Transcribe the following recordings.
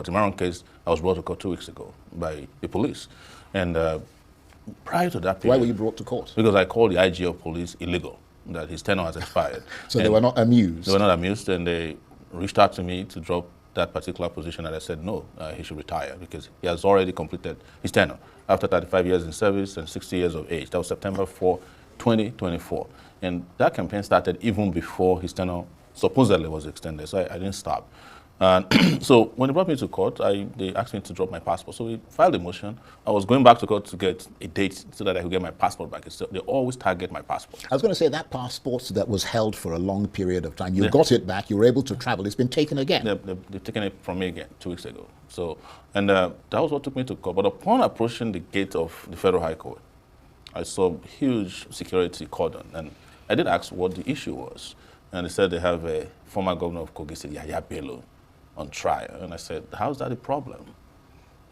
In my own case, I was brought to court 2 weeks ago by the police. And prior to that period... Why were you brought to court? Because I called the IG of police illegal, that his tenure has expired. So they were not amused? They were not amused, and they reached out to me to drop that particular position, and I said no, he should retire because he has already completed his tenure after 35 years in service and 60 years of age. That was September 4, 2024. And that campaign started even before his tenure supposedly was extended, so I didn't stop. So when they brought me to court, they asked me to drop my passport. So we filed a motion. I was going back to court to get a date so that I could get my passport back. So they always target my passport. I was going to say that passport that was held for a long period of time, you got it back, you were able to travel. It's been taken again. They've taken it from me again 2 weeks ago. So, and that was what took me to court. But upon approaching the gate of the Federal High Court, I saw huge security cordon. And I did ask what the issue was. And they said they have a former governor of Kogi State, Yahya Bello, on trial. And I said, how's that a problem?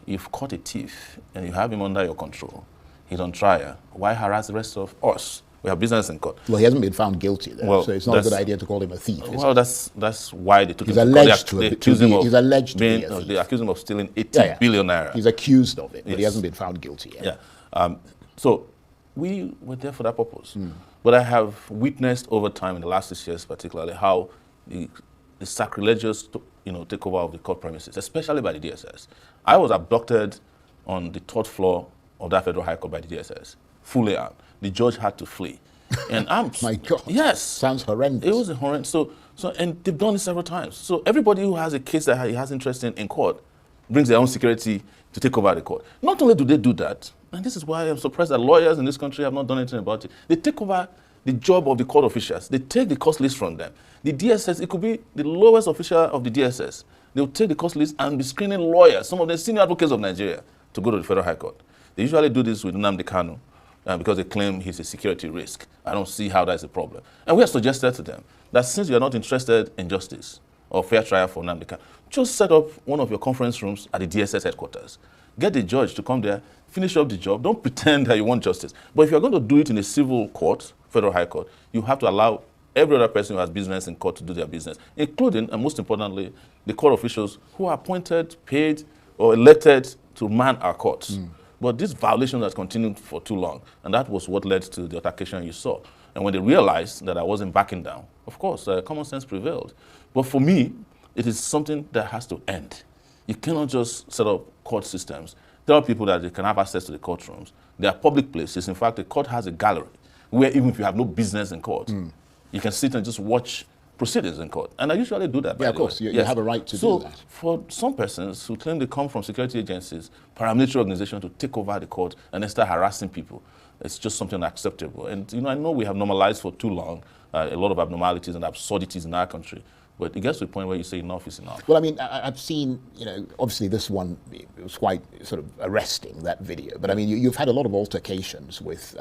You've caught a thief and you have him under your control. He's on trial. Why harass the rest of us? We have business in court. Well, he hasn't been found guilty there, well, so it's not a good idea to call him a thief. Well, that's why they took him to court. He's alleged to be a thief. They accuse him of stealing 80 billion naira. He's accused of it, but he hasn't been found guilty yet. Yeah. So we were there for that purpose. But I have witnessed over time, in the last 6 years particularly, how the sacrilegious takeover of the court premises, especially by the DSS. I was abducted on the 3rd floor of that Federal High Court by the DSS, fully armed. The judge had to flee. And I'm... My God. Yes. Sounds horrendous. It was horrendous. And they've done it several times. So everybody who has a case that he has interest in court brings their own security to take over the court. Not only do they do that, and this is why I'm surprised that lawyers in this country have not done anything about it, they take over the job of the court officials. They take the cost list from them. The DSS, it could be the lowest official of the DSS. They'll take the cost list and be screening lawyers, some of the senior advocates of Nigeria, to go to the Federal High Court. They usually do this with Nnamdi Kanu because they claim he's a security risk. I don't see how that's a problem. And we have suggested to them that since you're not interested in justice or fair trial for Nnamdi Kanu, just set up one of your conference rooms at the DSS headquarters. Get the judge to come there, finish up the job. Don't pretend that you want justice. But if you're going to do it in a civil court, Federal High Court, you have to allow every other person who has business in court to do their business, including, and most importantly, the court officials who are appointed, paid, or elected to man our courts. But this violation has continued for too long, and that was what led to the altercation you saw. And when they realized that I wasn't backing down, of course, common sense prevailed. But for me, it is something that has to end. You cannot just set up court systems. Tell people that they can have access to the courtrooms. They are public places. In fact, the court has a gallery where even if you have no business in court, you can sit and just watch proceedings in court. And I usually do that. Yeah, of course. You have a right to do that. For some persons who claim they come from security agencies, paramilitary organizations to take over the court and then start harassing people, it's just something unacceptable. And I know we have normalized for too long a lot of abnormalities and absurdities in our country. But it gets to a point where you say enough is enough. Well, I mean, I've seen, obviously this one, it was quite sort of arresting, that video. But I mean, you've had a lot of altercations with,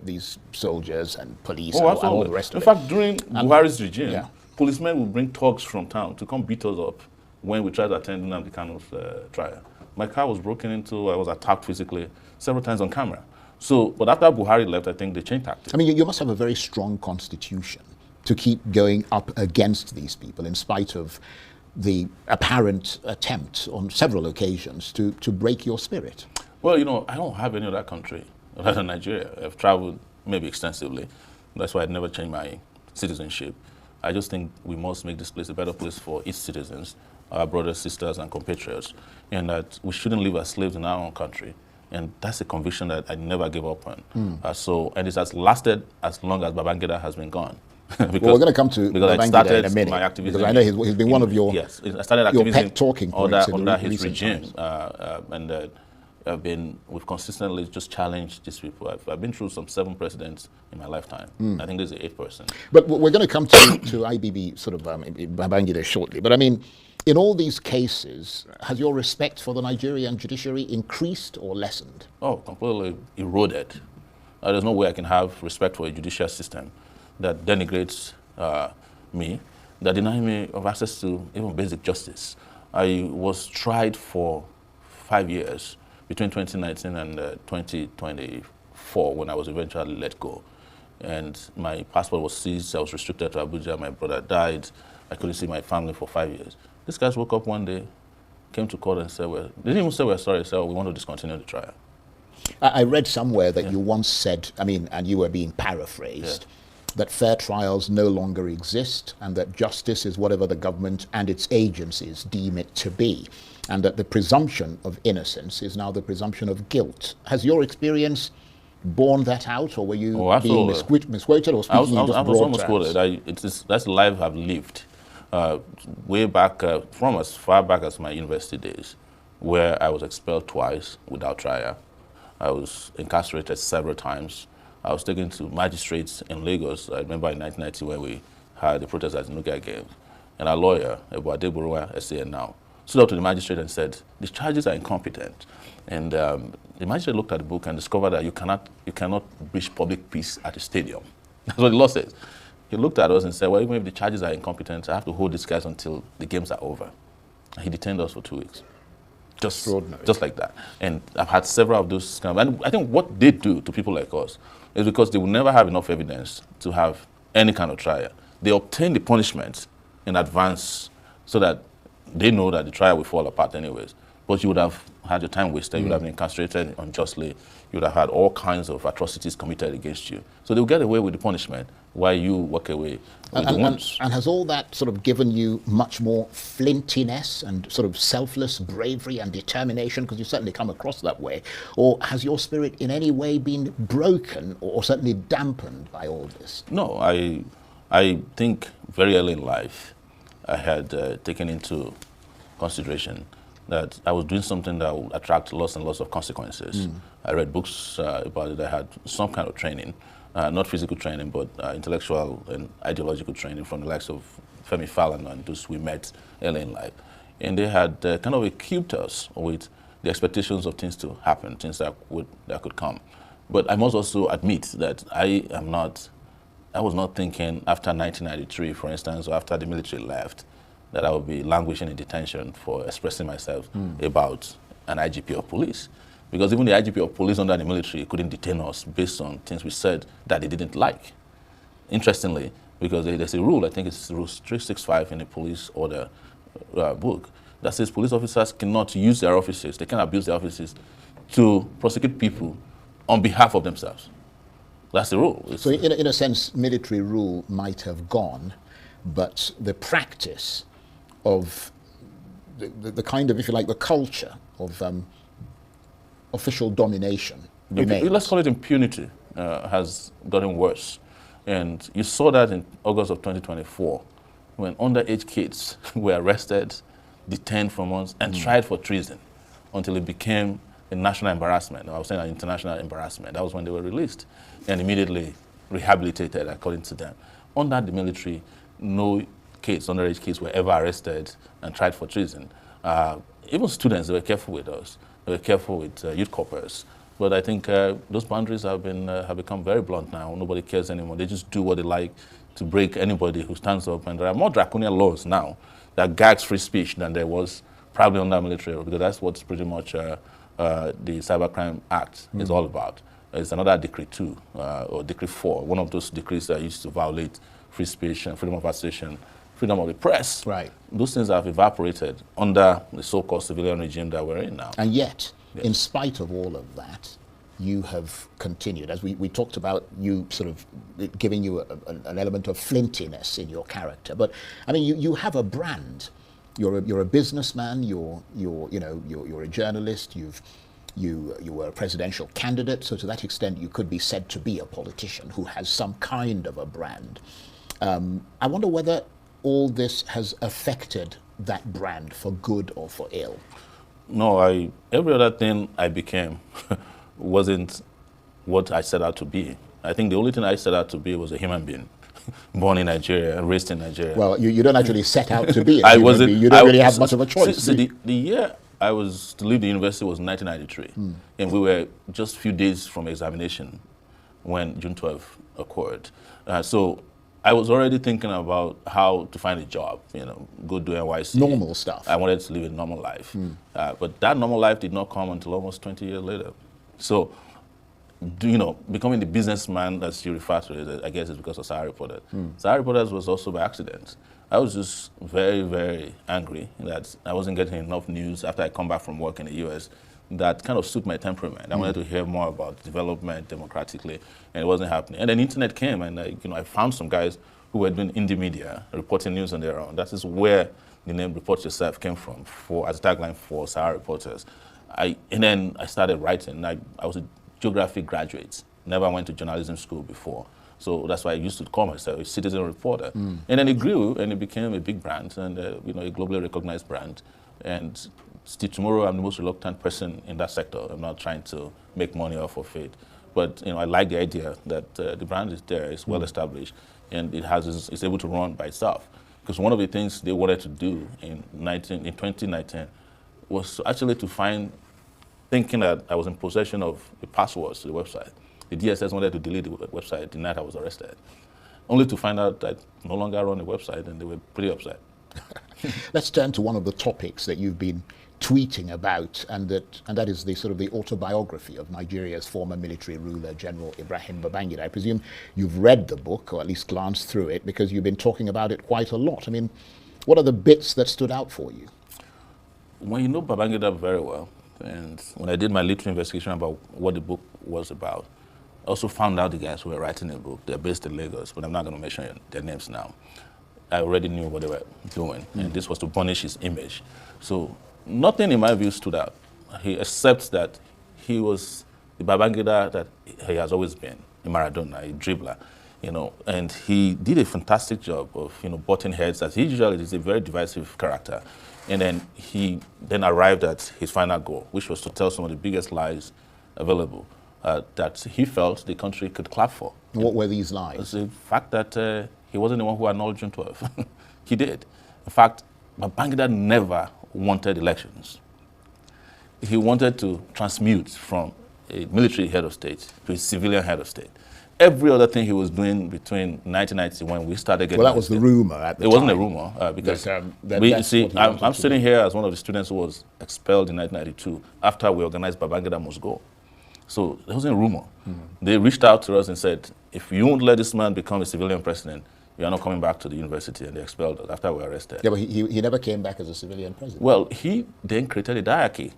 these soldiers and police and all the rest of it. In fact, during Buhari's regime, policemen would bring thugs from town to come beat us up when we tried to attend Nnamdi Kanu's trial. My car was broken into, I was attacked physically several times on camera. So, but after Buhari left, I think they changed tactics. I mean, you must have a very strong constitution to keep going up against these people in spite of the apparent attempt on several occasions to break your spirit. Well, I don't have any other country other than Nigeria. I've traveled maybe extensively. That's why I'd never changed my citizenship. I just think we must make this place a better place for its citizens, our brothers, sisters, and compatriots, and that we shouldn't live as slaves in our own country. And that's a conviction that I never gave up on. And it has lasted as long as Babangida has been gone. Well, we're going to come to Babangida in a minute, because I know he's been one of your, I started activism pet talking points under his regime, we've consistently just challenged these people. I've been through some 7 presidents in my lifetime. I think this is the 8th person. But we're going to come to IBB sort of Babangida shortly. But I mean, in all these cases, has your respect for the Nigerian judiciary increased or lessened? Oh, completely eroded. There's no way I can have respect for a judicial system that denigrates me, that denies me of access to even basic justice. I was tried for 5 years between 2019 and 2024 when I was eventually let go. And my passport was seized, I was restricted to Abuja, my brother died, I couldn't see my family for 5 years. These guys woke up one day came to court and said, well, they didn't even say we're sorry, they said, we want to discontinue the trial. I read somewhere that you once said, I mean, and you were being paraphrased, that fair trials no longer exist and that justice is whatever the government and its agencies deem it to be, and that the presumption of innocence is now the presumption of guilt. Has your experience borne that out, or were you being misquoted or speaking in just broad terms? I was almost quoted. That's the life I've lived. Way back, from as far back as my university days, where I was expelled twice without trial. I was incarcerated several times. I was taken to magistrates in Lagos. I remember in 1990 when we had the protest at the Nuga Games. And our lawyer, Ebuade Boruwa, SAN now, stood up to the magistrate and said, the charges are incompetent. And the magistrate looked at the book and discovered that you cannot breach public peace at a stadium. That's what the law says. He looked at us and said, well, even if the charges are incompetent, I have to hold these guys until the games are over. And he detained us for 2 weeks. Just like that. And I've had several of those kind of, and I think what they do to people like us is because they will never have enough evidence to have any kind of trial. They obtain the punishment in advance so that they know that the trial will fall apart anyways. But you would have had your time wasted, you would have been incarcerated unjustly, you would have had all kinds of atrocities committed against you. So they'll get away with the punishment while you walk away with the ones. And has all that sort of given you much more flintiness and sort of selfless bravery and determination, because you certainly come across that way? Or has your spirit in any way been broken or certainly dampened by all this? No, I think very early in life I had taken into consideration that I was doing something that would attract lots and lots of consequences. I read books about it. I had some kind of training, not physical training, but intellectual and ideological training from the likes of Femi Falana and those we met early in life. And they had kind of equipped us with the expectations of things to happen, things that could come. But I must also admit that I was not thinking after 1993, for instance, or after the military left, that I would be languishing in detention for expressing myself about an IGP of police. Because even the IGP of police under the military couldn't detain us based on things we said that they didn't like. Interestingly, because there's a rule, I think it's Rule 365 in the police order book, that says police officers cannot use their offices, they can abuse their offices to prosecute people on behalf of themselves. That's the rule. So in a sense, military rule might have gone, but the practice of the kind of, if you like, the culture of official domination remains. Let's call it impunity, has gotten worse. And you saw that in August of 2024, when underage kids were arrested, detained for months, and tried for treason until it became a national embarrassment. I was saying an international embarrassment. That was when they were released and immediately rehabilitated, according to them. Under the military, no kids, underage kids, were ever arrested and tried for treason. Even students, they were careful with us. They were careful with youth corpers. But I think those boundaries have become very blunt now. Nobody cares anymore. They just do what they like to break anybody who stands up. And there are more draconian laws now that gags free speech than there was probably under military, because that's what's pretty much the Cybercrime Act is all about. It's another Decree 2 or Decree 4, one of those decrees that used to violate free speech and freedom of association, freedom of the press. Right. Those things have evaporated under the so-called civilian regime that we're in now. And yet, in spite of all of that, you have continued, as we talked about, you sort of giving you an element of flintiness in your character. But I mean, you have a brand. You're a businessman. You're a journalist. You were a presidential candidate. So to that extent, you could be said to be a politician who has some kind of a brand. I wonder whether all this has affected that brand for good or for ill. No, every other thing I became wasn't what I set out to be. I think the only thing I set out to be was a human being, born in Nigeria and raised in Nigeria. Well, you don't actually set out to be a human being. You don't really have much of a choice. The year I was to leave the university was 1993, and we were just a few days from examination when June 12 occurred. So I was already thinking about how to find a job, go do NYC. Normal stuff. I wanted to live a normal life. But that normal life did not come until almost 20 years later. So becoming the businessman as you refer to it, I guess it's because of Sahara Reporters. Sahara Reporters was also by accident. I was just very, very angry that I wasn't getting enough news after I come back from work in the US that kind of suit my temperament. I wanted to hear more about development democratically, and it wasn't happening. And then the internet came, and I found some guys who were doing indie media, reporting news on their own. That is where the name Report Yourself came from, as a tagline for Sahara Reporters. And then I started writing. I was a geography graduate, never went to journalism school before. So that's why I used to call myself a citizen reporter. And then it grew, and it became a big brand, and a globally recognized brand. And still tomorrow, I'm the most reluctant person in that sector. I'm not trying to make money off of it. But I like the idea that the brand is there, it's well established, and it's able to run by itself. Because one of the things they wanted to do in 2019 was actually thinking that I was in possession of the passwords to the website. The DSS wanted to delete the website the night I was arrested, only to find out that I no longer run the website, and they were pretty upset. Let's turn to one of the topics that you've been tweeting about, and that is the sort of the autobiography of Nigeria's former military ruler, General Ibrahim Babangida. I presume you've read the book, or at least glanced through it, because you've been talking about it quite a lot. I mean, what are the bits that stood out for you? When you know Babangida very well, and when I did my literary investigation about what the book was about, I also found out the guys who were writing the book. They're based in Lagos, but I'm not going to mention their names now. I already knew what they were doing, and this was to punish his image. So nothing in my view stood out. He accepts that he was the Babangida that he has always been, a Maradona, a dribbler, and he did a fantastic job of, butting heads, as he usually is a very divisive character. And then he arrived at his final goal, which was to tell some of the biggest lies available that he felt the country could clap for. What were these lies? The fact that he wasn't the one who annulled June 12. He did. In fact, Babangida never wanted elections. He wanted to transmute from a military head of state to a civilian head of state. Every other thing he was doing between 1990 when we started getting... Well, that was the rumor at the time. It wasn't a rumor, because I'm sitting here as one of the students who was expelled in 1992 after we organized Babangida Must Go. So there wasn't a rumor. They reached out to us and said, if you won't let this man become a civilian president, you are not coming back to the university, and they expelled us after we were arrested. Yeah, but he never came back as a civilian president. Well, he then created a diarchy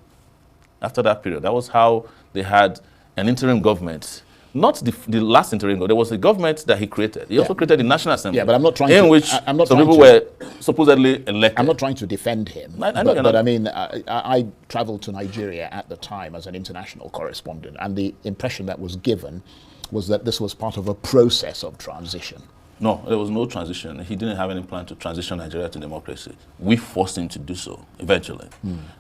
after that period. That was how they had an interim government. Not the last interim government. There was a government that he created. He also created the National Assembly. Yeah, but I'm not trying in which some people were supposedly elected. I'm not trying to defend him. But I mean, I traveled to Nigeria at the time as an international correspondent, and the impression that was given was that this was part of a process of transition. No, there was no transition. He didn't have any plan to transition Nigeria to democracy. We forced him to do so eventually.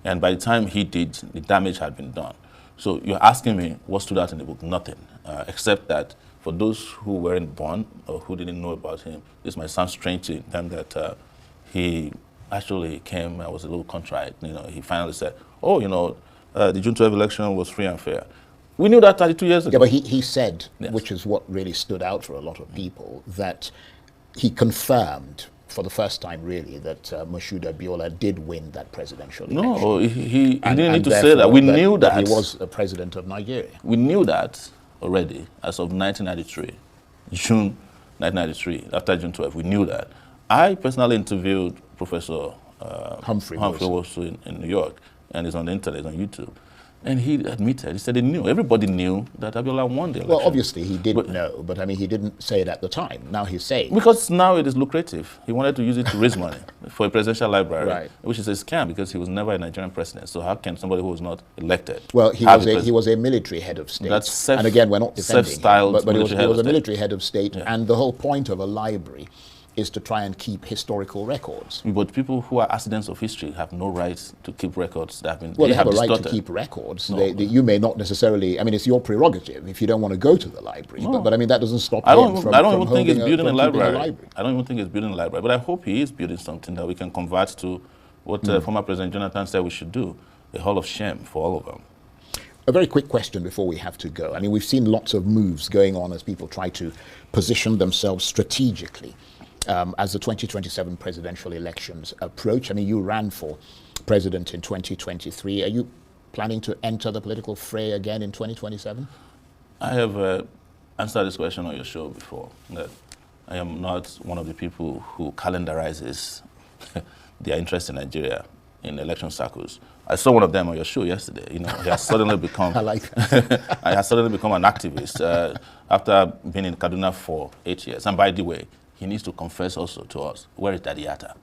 And by the time he did, the damage had been done. So you're asking me what stood out in the book? Nothing, except that for those who weren't born or who didn't know about him, this might sound strange to them that he actually came and was a little contrite. He finally said, the June 12 election was free and fair. We knew that 32 years ago. Yeah, but he said, yes, which is what really stood out for a lot of people, that he confirmed for the first time, really, that Moshood Abiola did win that presidential election. No, he didn't need to say that. We knew that. He was a president of Nigeria. We knew that already as of 1993, June 1993, after June 12. We knew that. I personally interviewed Professor Humphrey Wosu in New York, and it's on the internet, on YouTube. And he admitted, he said he knew. Everybody knew that Abiola won the election. Well, obviously he did know, but I mean, he didn't say it at the time. Now he's saying. Because now it is lucrative. He wanted to use it to raise money for a presidential library, right, which is a scam because he was never a Nigerian president. So how can somebody who was not elected? Well, he was a military head of state. That's and again, we're not defending him, but he was a military head of state, yeah, and the whole point of a library is to try and keep historical records. But people who are accidents of history have no right to keep records that have been... Well, they have a right to keep records. No. You may not necessarily... I mean, it's your prerogative if you don't want to go to the library. No. But I mean, that doesn't stop I him don't even think he's building a library. I don't even think he's building a library. But I hope he is building something that we can convert to what former President Jonathan said we should do, a hall of shame for all of them. A very quick question before we have to go. I mean, we've seen lots of moves going on as people try to position themselves strategically as the 2027 presidential elections approach. I mean, you ran for president in 2023. Are you planning to enter the political fray again in 2027? I have answered this question on your show before, that I am not one of the people who calendarizes their interest in Nigeria in election circles. I saw one of them on your show yesterday. You know, he has suddenly become I like that. I has suddenly become an activist after being in Kaduna for 8 years. And by the way, he needs to confess also to us, where is Daddy Yatta?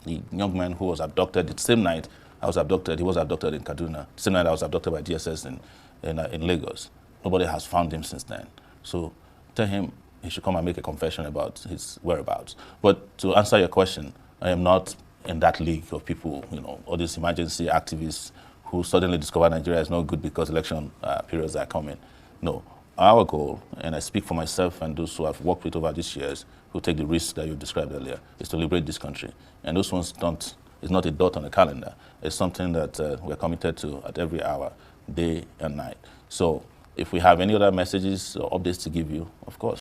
The young man who was abducted the same night I was abducted, he was abducted in Kaduna, the same night I was abducted by DSS in Lagos. Nobody has found him since then. So tell him he should come and make a confession about his whereabouts. But to answer your question, I am not in that league of people, you know, all these emergency activists who suddenly discover Nigeria is not good because election periods are coming. No, our goal, and I speak for myself and those who I've worked with over these years, who take the risk that you described earlier, is to liberate this country. And those ones don't, it's not a dot on the calendar. It's something that we're committed to at every hour, day and night. So if we have any other messages or updates to give you, of course.